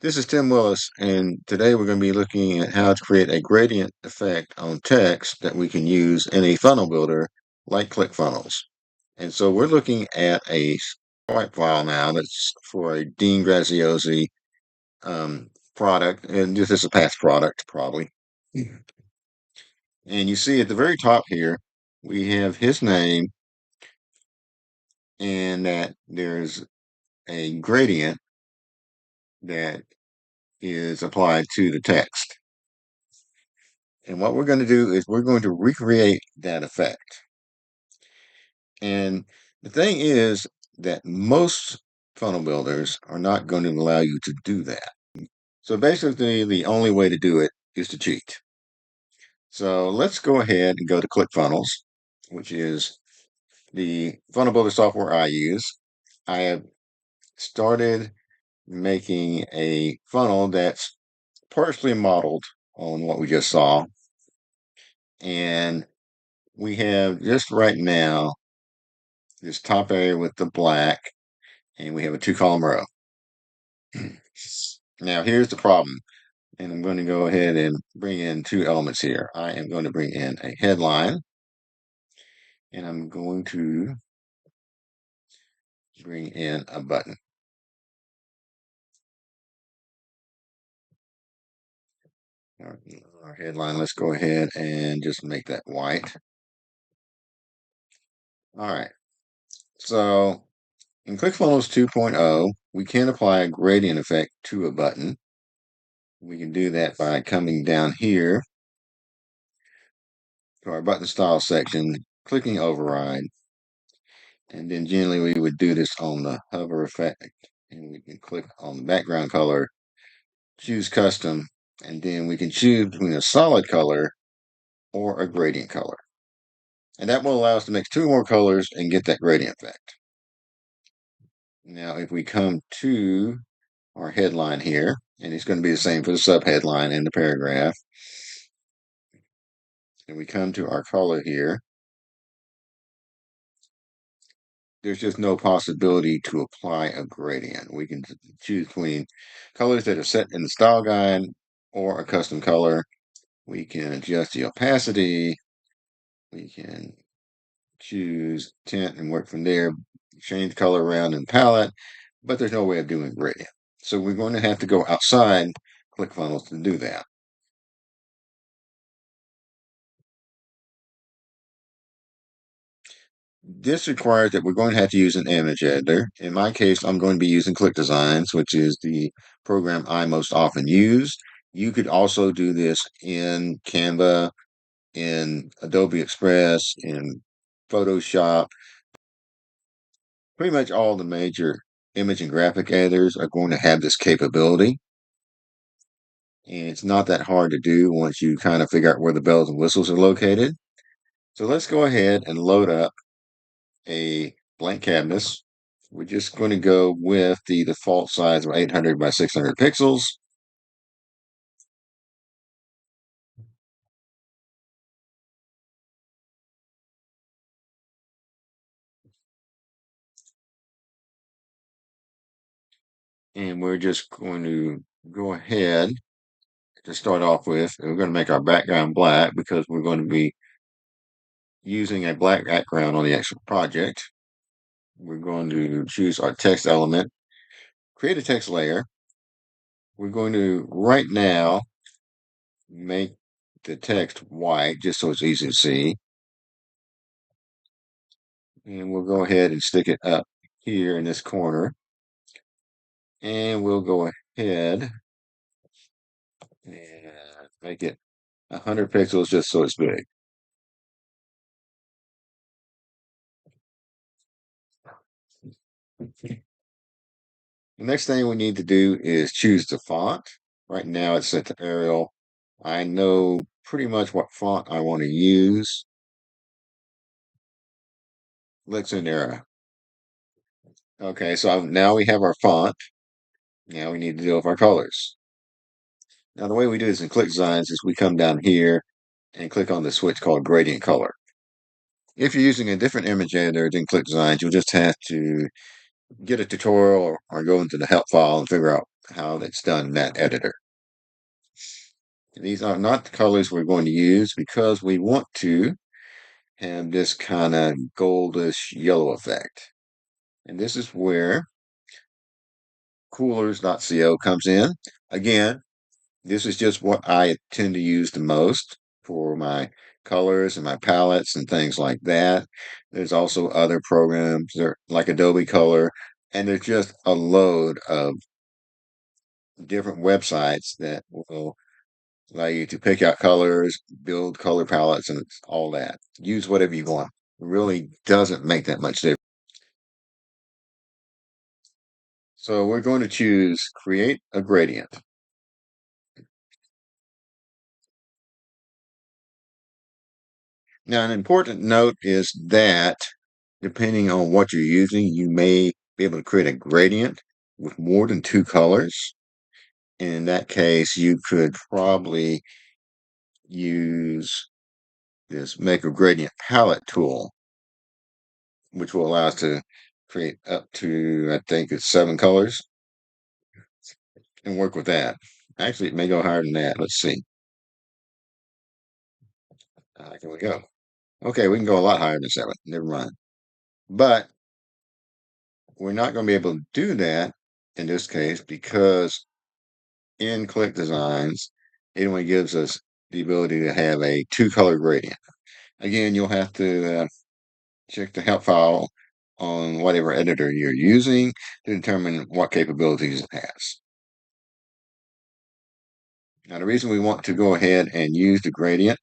This is Tim Willis, and today we're going to be looking at how to create a gradient effect on text that we can use in a funnel builder like ClickFunnels. And so we're looking at a swipe file now that's for a Dean Graziosi product, and this is a past product probably. And you see at the very top here, we have his name and that there's a gradient that is applied to the text. And what we're going to do is we're going to recreate that effect. And the thing is that most funnel builders are not going to allow you to do that. So basically, the only way to do it is to cheat. So let's go ahead and go to ClickFunnels, which is the funnel builder software I use. I have started making a funnel that's partially modeled on what we just saw. And we have just right now this top area with the black, and we have a 2-column row. Now, here's the problem, and I'm going to go ahead and bring in 2 elements here. I am going to bring in a headline, and I'm going to bring in a button. Our headline, let's go ahead and just make that white. All right. So in ClickFunnels 2.0, we can apply a gradient effect to a button. We can do that by coming down here to our button style section, clicking override, and then generally we would do this on the hover effect, and we can click on the background color, choose custom, and then we can choose between a solid color or a gradient color. And that will allow us to mix 2 more colors and get that gradient effect. Now, if we come to our headline here, and it's going to be the same for the subheadline and the paragraph, and we come to our color here, there's just no possibility to apply a gradient. We can choose between colors that are set in the style guide or a custom color. We can adjust the opacity. We can choose tint and work from there, change color around in palette, but there's no way of doing gradient. So we're going to have to go outside ClickFunnels to do that. This requires that we're going to have to use an image editor. In my case, I'm going to be using ClickDesigns, which is the program I most often use. You could also do this in Canva, in Adobe Express, in Photoshop. Pretty much all the major image and graphic editors are going to have this capability. And it's not that hard to do once you kind of figure out where the bells and whistles are located. So let's go ahead and load up a blank canvas. We're just going to go with the default size of 800 by 600 pixels. And we're just going to go ahead to start off with. We're going to make our background black because we're going to be using a black background on the actual project. We're going to choose our text element, create a text layer. We're going to, right now, make the text white just so it's easy to see. And we'll go ahead and stick it up here in this corner. And we'll go ahead and make it 100 pixels just so it's big. The next thing we need to do is choose the font. Right now it's set to Arial. I know pretty much what font I want to use. Lexinera. Okay, so now we have our font. Now we need to deal with our colors. Now the way we do this in ClickDesigns is we come down here and click on the switch called Gradient Color. If you're using a different image editor than ClickDesigns, you'll just have to get a tutorial or go into the help file and figure out how that's done in that editor. These are not the colors we're going to use because we want to have this kind of goldish yellow effect. And this is where coolers.co comes in. Again, this is just what I tend to use the most for my colors and my palettes and things like that. There's also other programs like Adobe Color, and there's just a load of different websites that will allow you to pick out colors, build color palettes, and all that. Use whatever you want. It really doesn't make that much difference. So we're going to choose create a gradient. Now, an important note is that depending on what you're using, you may be able to create a gradient with more than two colors. In that case, you could probably use this Make a Gradient Palette tool, which will allow us to create up to, I think it's 7 colors, and work with that. Actually, it may go higher than that. Let's see. Here we go. Okay, we can go a lot higher than 7. Never mind. But we're not going to be able to do that in this case because in Click Designs, it only gives us the ability to have a 2-color gradient. Again, you'll have to check the help file on whatever editor you're using to determine what capabilities it has. Now, the reason we want to go ahead and use the gradient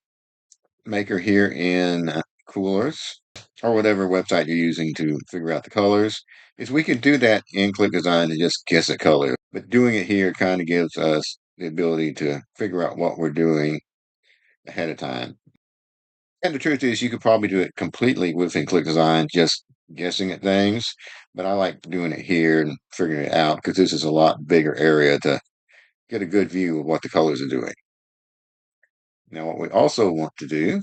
maker here in Coolers or whatever website you're using to figure out the colors is we could do that in Click Design and just guess a color. But doing it here kind of gives us the ability to figure out what we're doing ahead of time. And the truth is, you could probably do it completely within Click Design, just guessing at things. But I like doing it here and figuring it out because this is a lot bigger area to get a good view of what the colors are doing. Now, what we also want to do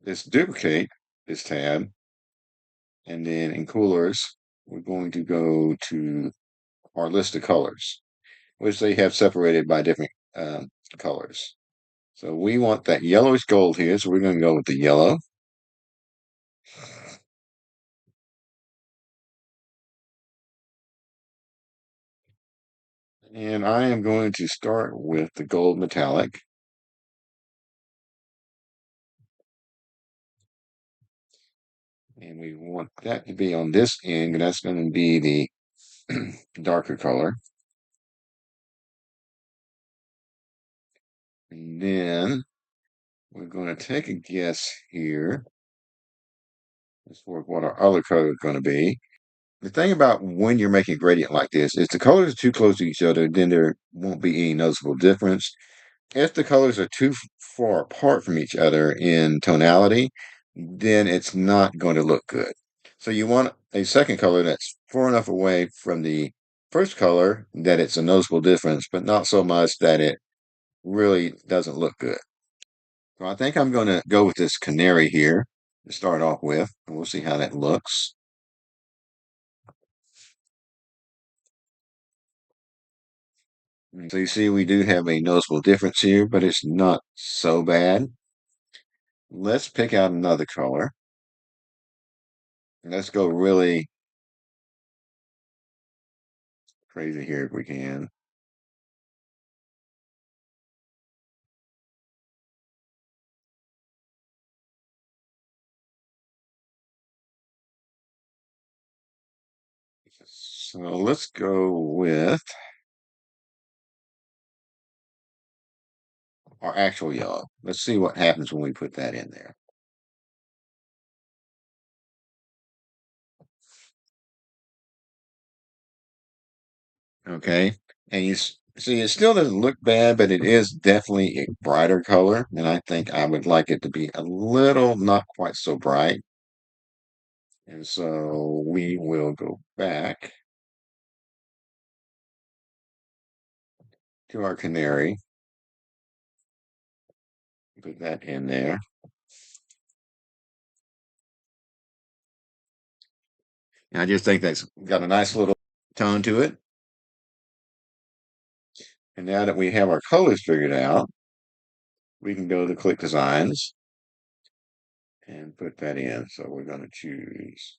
is duplicate this tab. And then in Coolers, we're going to go to our list of colors, which they have separated by different colors. So we want that yellowish gold here, so we're going to go with the yellow. And I am going to start with the gold metallic. And we want that to be on this end, and that's going to be the darker color. And then we're going to take a guess here as for what our other color is going to be. The thing about when you're making a gradient like this is the colors are too close to each other, then there won't be any noticeable difference. If the colors are too far apart from each other in tonality, then it's not going to look good. So you want a second color that's far enough away from the first color that it's a noticeable difference, but not so much that it really doesn't look good. So I think I'm going to go with this canary here to start off with, and we'll see how that looks. So you see we do have a noticeable difference here, but it's not so bad. Let's pick out another color. Let's go really crazy here if we can. So let's go with our actual yellow. Let's see what happens when we put that in there. Okay. And see, it still doesn't look bad, but it is definitely a brighter color. And I think I would like it to be a little, not quite so bright. And so we will go back to our canary. Put that in there. And I just think that's got a nice little tone to it. And now that we have our colors figured out, we can go to Click Designs and put that in. So we're going to choose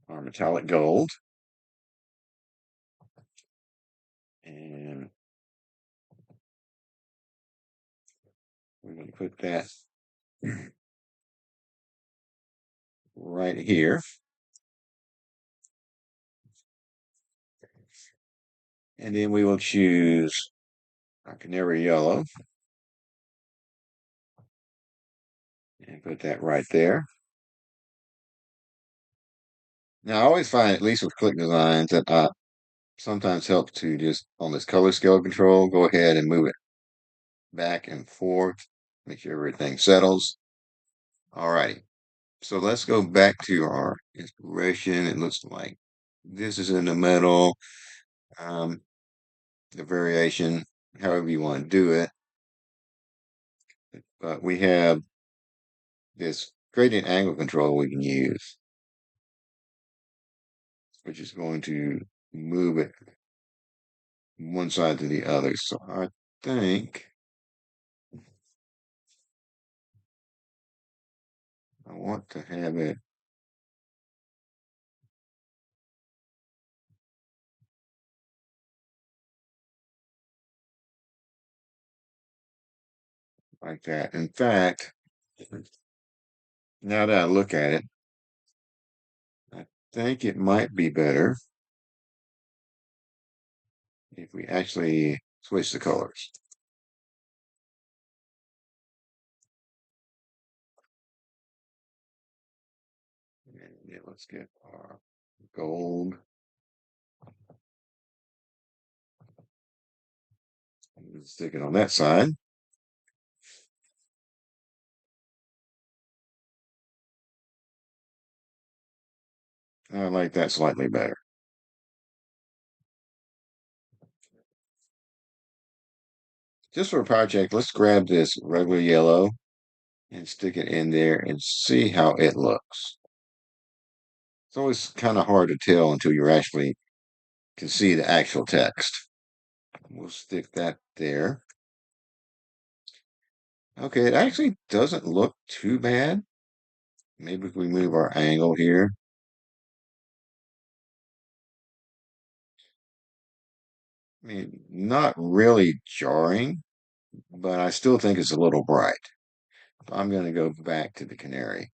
our metallic gold. And we're going to put that right here. And then we will choose our canary yellow and put that right there. Now, I always find, at least with Click Designs, that sometimes helps to just on this color scale control, go ahead and move it back and forth, make sure everything settles. Alrighty. So let's go back to our inspiration. It looks like this is in the middle. The variation, however you want to do it. But we have this gradient angle control we can use, which is going to move it one side to the other. So I think I want to have it like that. In fact, now that I look at it, I think it might be better if we actually switch the colors. And yeah, let's get our gold. Stick it on that side. I like that slightly better. Just for a project, let's grab this regular yellow and stick it in there and see how it looks. It's always kind of hard to tell until you actually can see the actual text. We'll stick that there. Okay, it actually doesn't look too bad. Maybe if we move our angle here. I mean, not really jarring, but I still think it's a little bright. So I'm going to go back to the canary.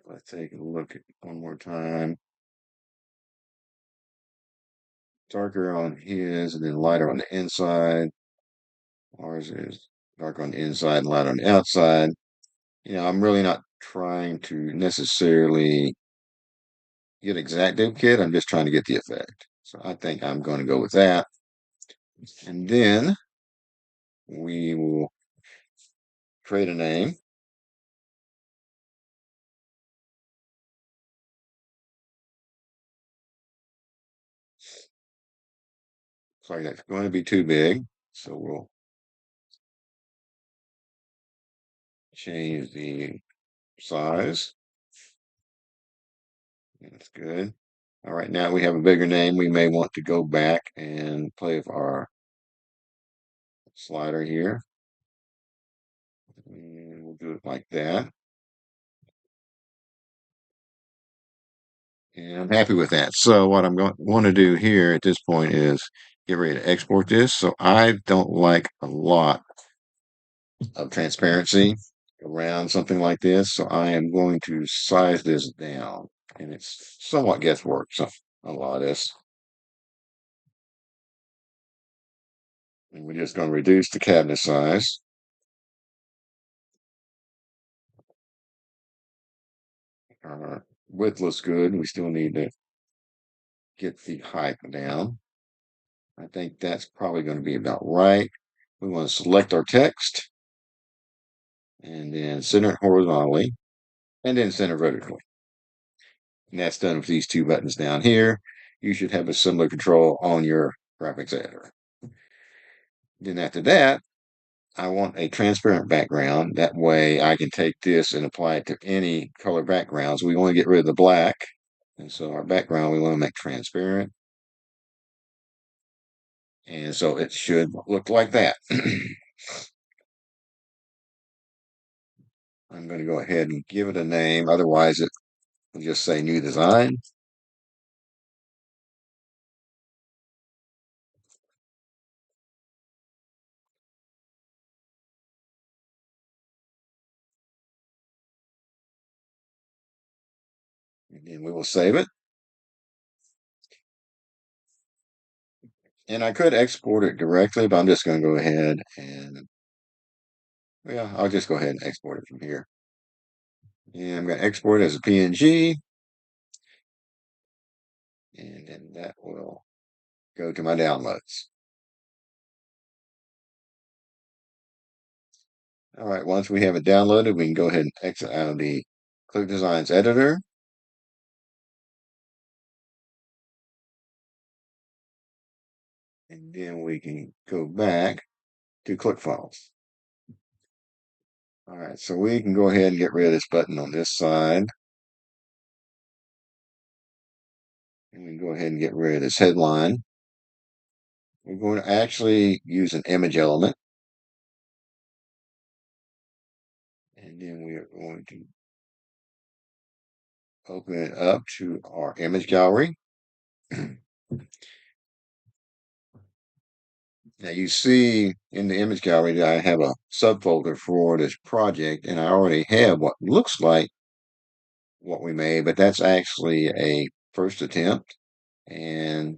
Let's take a look at it one more time. Darker on his and then lighter on the inside. Ours is dark on the inside and light on the outside. I'm really not trying to necessarily get exact duplicate. I'm just trying to get the effect. So I think I'm going to go with that. And then we will create a name. Sorry, that's going to be too big. So we'll change the size. That's good. All right, now we have a bigger name. We may want to go back and play with our slider here. And we'll do it like that. And I'm happy with that. So what I'm going to want to do here at this point is get ready to export this. So I don't like a lot of transparency around something like this. So I am going to size this down. And it's somewhat guesswork, so a lot of this. And we're just going to reduce the cabinet size. Our width looks good. We still need to get the height down. I think that's probably going to be about right. We want to select our text. and then center it horizontally, and then center vertically. And that's done with these two buttons down here. You should have a similar control on your graphics editor. Then after that, I want a transparent background. That way I can take this and apply it to any color backgrounds. We want to get rid of the black. And so our background, we want to make transparent. And so it should look like that. I'm going to go ahead and give it a name. Otherwise, it will just say new design. And then we will save it. And I could export it directly, but I'm just going to go ahead and, yeah, I'll just go ahead and export it from here. And I'm going to export it as a PNG. And then that will go to my downloads. All right, once we have it downloaded, we can go ahead and exit out of the ClickDesigns editor. And then we can go back to ClickFunnels. All right, so we can go ahead and get rid of this button on this side. And we can go ahead and get rid of this headline. We're going to actually use an image element. And then we are going to open it up to our image gallery. Now you see in the image gallery that I have a subfolder for this project, and I already have what looks like what we made, but that's actually a first attempt. And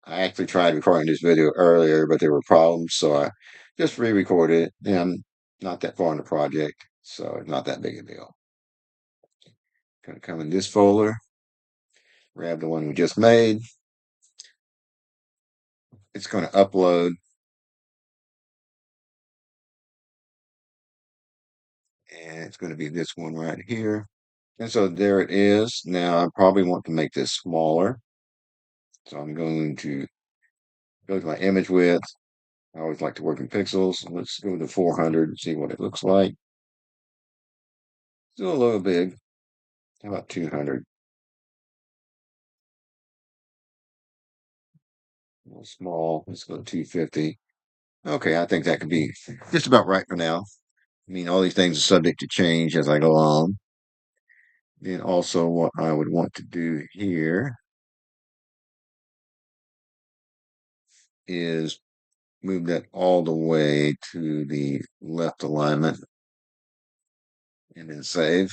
I actually tried recording this video earlier, but there were problems, so I just re-recorded it. And I'm not that far in the project, so it's not that big a deal. Gonna come in this folder, grab the one we just made. It's going to upload. And it's going to be this one right here. And so there it is. Now I probably want to make this smaller. So I'm going to go to my image width. I always like to work in pixels. Let's go to 400 and see what it looks like. Still a little big. How about 200? A little small. Let's go to 250. Okay, I think that could be just about right for now. I mean, all these things are subject to change as I go on. Then also what I would want to do here is move that all the way to the left alignment and then save.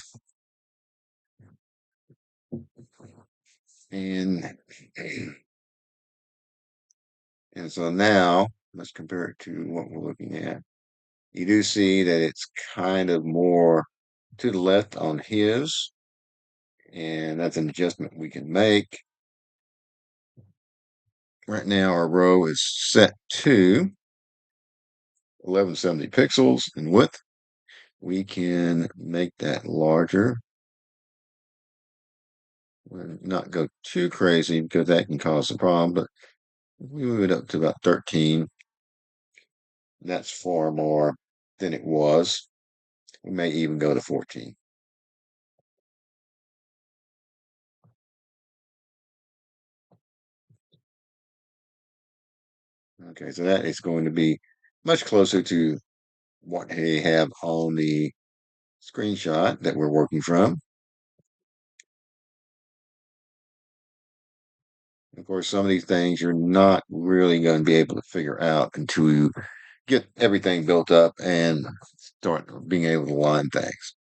And so now let's compare it to what we're looking at. You do see that it's kind of more to the left on his, and that's an adjustment we can make. Right now our row is set to 1170 pixels in width. We can make that larger. We'll not go too crazy because that can cause a problem, but we move it up to about 13. That's far more than it was. We may even go to 14. Okay, so that is going to be much closer to what they have on the screenshot that we're working from. Of course, some of these things you're not really going to be able to figure out until you get everything built up and start being able to line things.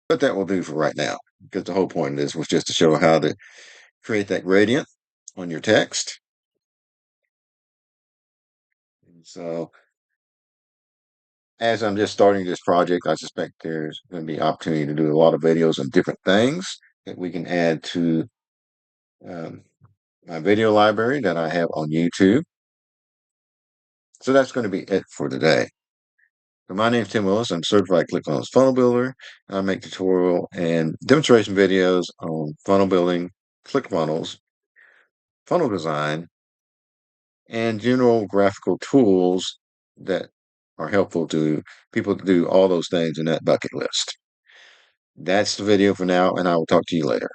But that will do for right now, because the whole point of this was just to show how to create that gradient on your text. And so as I'm just starting this project, I suspect there's going to be opportunity to do a lot of videos on different things that we can add to my video library that I have on YouTube. So that's going to be it for today. So my name is Tim Willis. I'm certified ClickFunnels funnel builder. I make tutorial and demonstration videos on funnel building, ClickFunnels, funnel design, and general graphical tools that are helpful to people to do all those things in that bucket list. That's the video for now, and I will talk to you later.